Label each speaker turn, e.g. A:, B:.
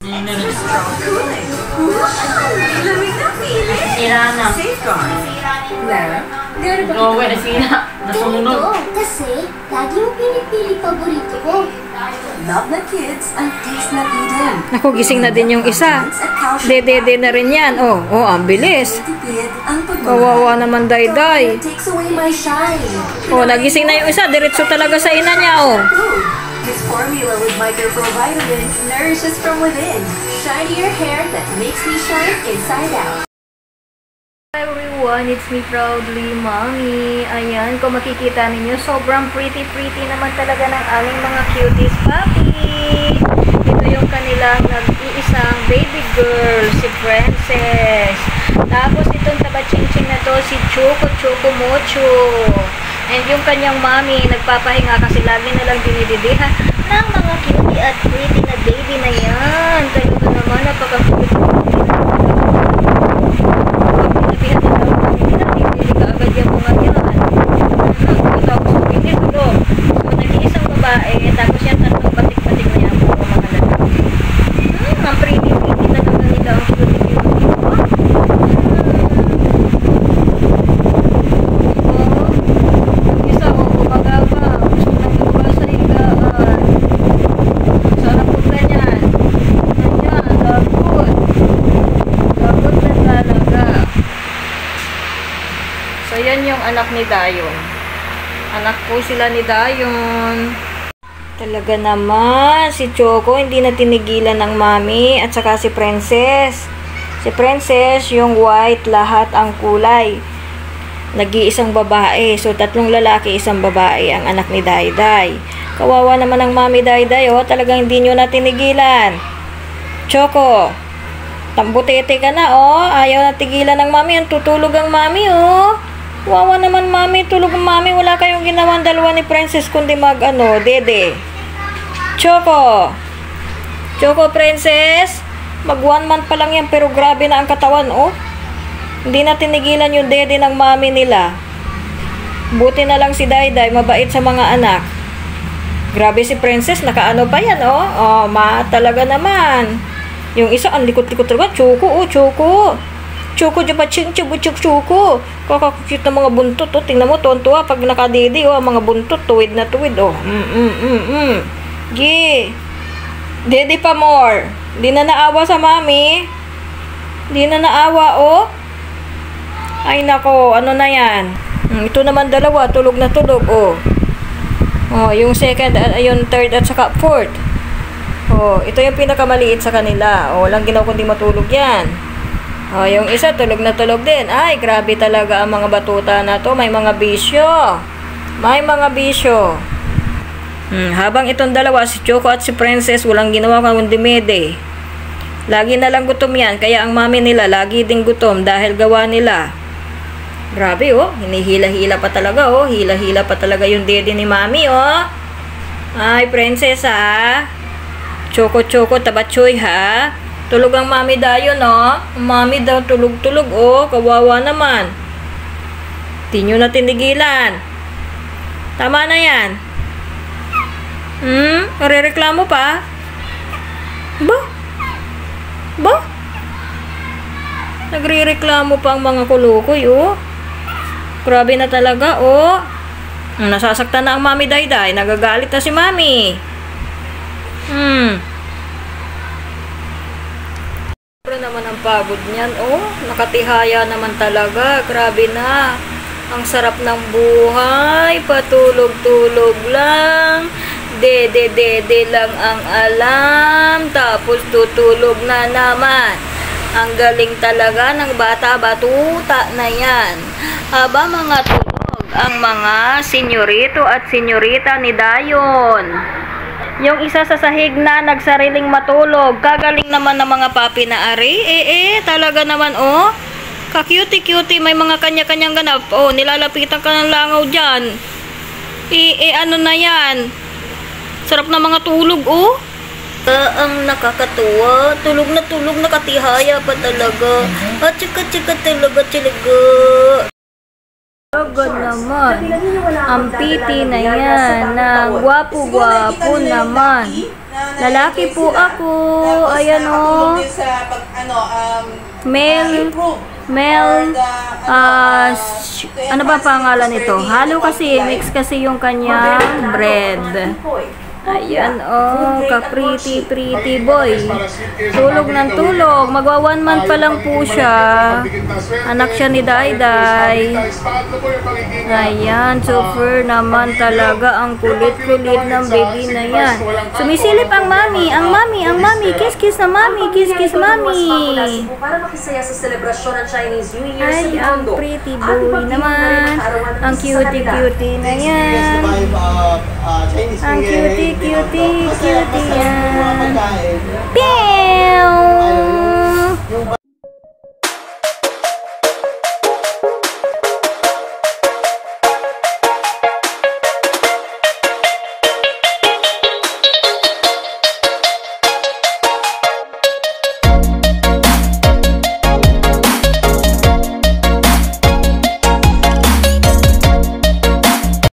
A: Cooling. Lamig na pilit.
B: Sira na.
A: Safeguard. Lara,
B: Go, nasira. Nasunog.
C: Kasi, lagi mo pinipili paborito ko.
A: love the kids and taste na din.
D: Naku, gising na din yung isa. Dede na rin yan. Oh, ang bilis. Kawawa naman Dayday.
C: Takes away my shine.
D: Oh, nagising na yung isa. Diretso talaga sa ina niya, oh.
A: This formula with microprovitamins nourishes from within. Shinier hair that makes me shine inside out.
D: Hi everyone, it's me proudly, Mommy. Ayan, kung makikita ninyo, sobrang pretty naman talaga ng aming mga cuties puppy. Ito yung kanilang nag-iisang baby girl, si Princess. Tapos itong taba-ching-ching na to, si Choco Mocho. And yung kanyang mommy, nagpapahinga kasi lagi na lang dinididihan ng mga cutie at pretty na baby na yan. Talaga naman, napaka-cute. Agad yung mga yan. Tapos hindi ito. So, nag-iisang babae, tapos yan tatlong batik-batik na yan po mga lalaki. Ang pretty na talaga nila. Ang cute-cute. Isa o, gumagawa. Gusto nang gawa sa higaan. Sarap po na yan. Ganyan, labot. Labot na talaga. So, yan yung anak ni Dayon. Anak po sila ni Dayon. Talaga naman, si Choco hindi na tinigilan ng mami at saka si Princess. Si Princess, yung white, lahat ang kulay. Nag-iisang babae. So, tatlong lalaki, isang babae ang anak ni Dayday. Kawawa naman ang mami Dayday, oh. Talagang hindi nyo na tinigilan. Choco, tambutete ka na, oh. Ayaw na tigilan ng mami. Ang tutulog ang mami, oh. Wawa naman mami, tulog mami, wala kayong ginawang dalawa ni Princess kundi dede. Choco Princess, mag 1 month pa lang yan pero grabe na ang katawan, oh. Hindi na tinigilan yung dede ng mami nila. Buti na lang si Dayday, mabait sa mga anak. Grabe si Princess, nakaano pa yan, oh. Oh, talaga naman. Yung isa, ang likot-likot talaga, Choco, oh, Choco. Choco, Choco. Kakakukit na mga buntot, oh. Tingnan mo, tuwan-tuwa pag nakadidi, oh. Mga buntot, tuwid na tuwid, oh. Dede pa more. Di na naawa sa mami. Di na naawa, oh. Ay, nako, ano na yan? Ito naman dalawa, tulog na tulog, oh. Oh, yung second, yung third at saka fourth. Oh, ito yung pinakamaliit sa kanila. Oh, walang ginaw kundi matulog yan. Oh, yung isa tulog na tulog din. Ay, grabe talaga ang mga batuta na to. May mga bisyo. Habang itong dalawa, si Choco at si Princess, walang ginawa kundi mede. Lagi na lang gutom yan. Kaya ang mami nila, lagi ding gutom dahil gawa nila. Grabe, oh. Hinihila-hila pa talaga, oh. Hila-hila pa talaga yung dede ni mami, oh. Ay, Princess, ha. Choco, tabachoy, ha. Tulog ang mami Dayon, no? Mami daw tulog-tulog, oh. Kawawa naman. Di nyo na tinigilan. Tama na yan. Nare-reklamo pa? Ba? Nagre-reklamo pa ang mga kulukoy, oh. Grabe na talaga, oh. Nasasaktan na ang mami Dayday. Nagagalit na si mami. Sobra naman ang pagod niyan, oh. Nakatihaya naman talaga. Grabe na. Ang sarap ng buhay. Patulog-tulog lang. Dede lang ang alam. Tapos tutulog na naman. Ang galing talaga ng bata-batuta na yan. Aba, mga tulog ang mga senyorito at senyorita ni Dayon. Yung isa sa sahig na nagsariling matulog. Kagaling naman ng mga papi na ari. Talaga naman, oh. Ka-cutie-cutie. May mga kanya-kanyang ganap. Oh, nilalapitan ka ng langaw dyan. Ano na yan? Sarap na mga tulog, oh. Ang nakakatuwa. Tulog na tulog. Nakatihaya pa talaga. At chika-chika talaga. God naman. Ang piti na yan. Na gwapo-gwapo naman. Lalaki po ako. Ayan o. Male, ano ba pangalan nito? Halo kasi, mix kasi yung kanyang bread. Ayan, oh, ka-pretty boy. Tulog ng tulog. Magwa 1 month pa lang po siya. Anak siya ni Dayday. Ayan, super naman talaga. Ang kulit-kulit ng baby na yan. Sumisilip ang mami. Ang mami. Kiss na mami. Kiss, mami.
E: Para makisaya sa selebrasyon ng Chinese New Year sa
D: Ay, ang
E: Binondo.
D: pretty boy naman. Ang cutie na yan. Ang cutie yan. Ping!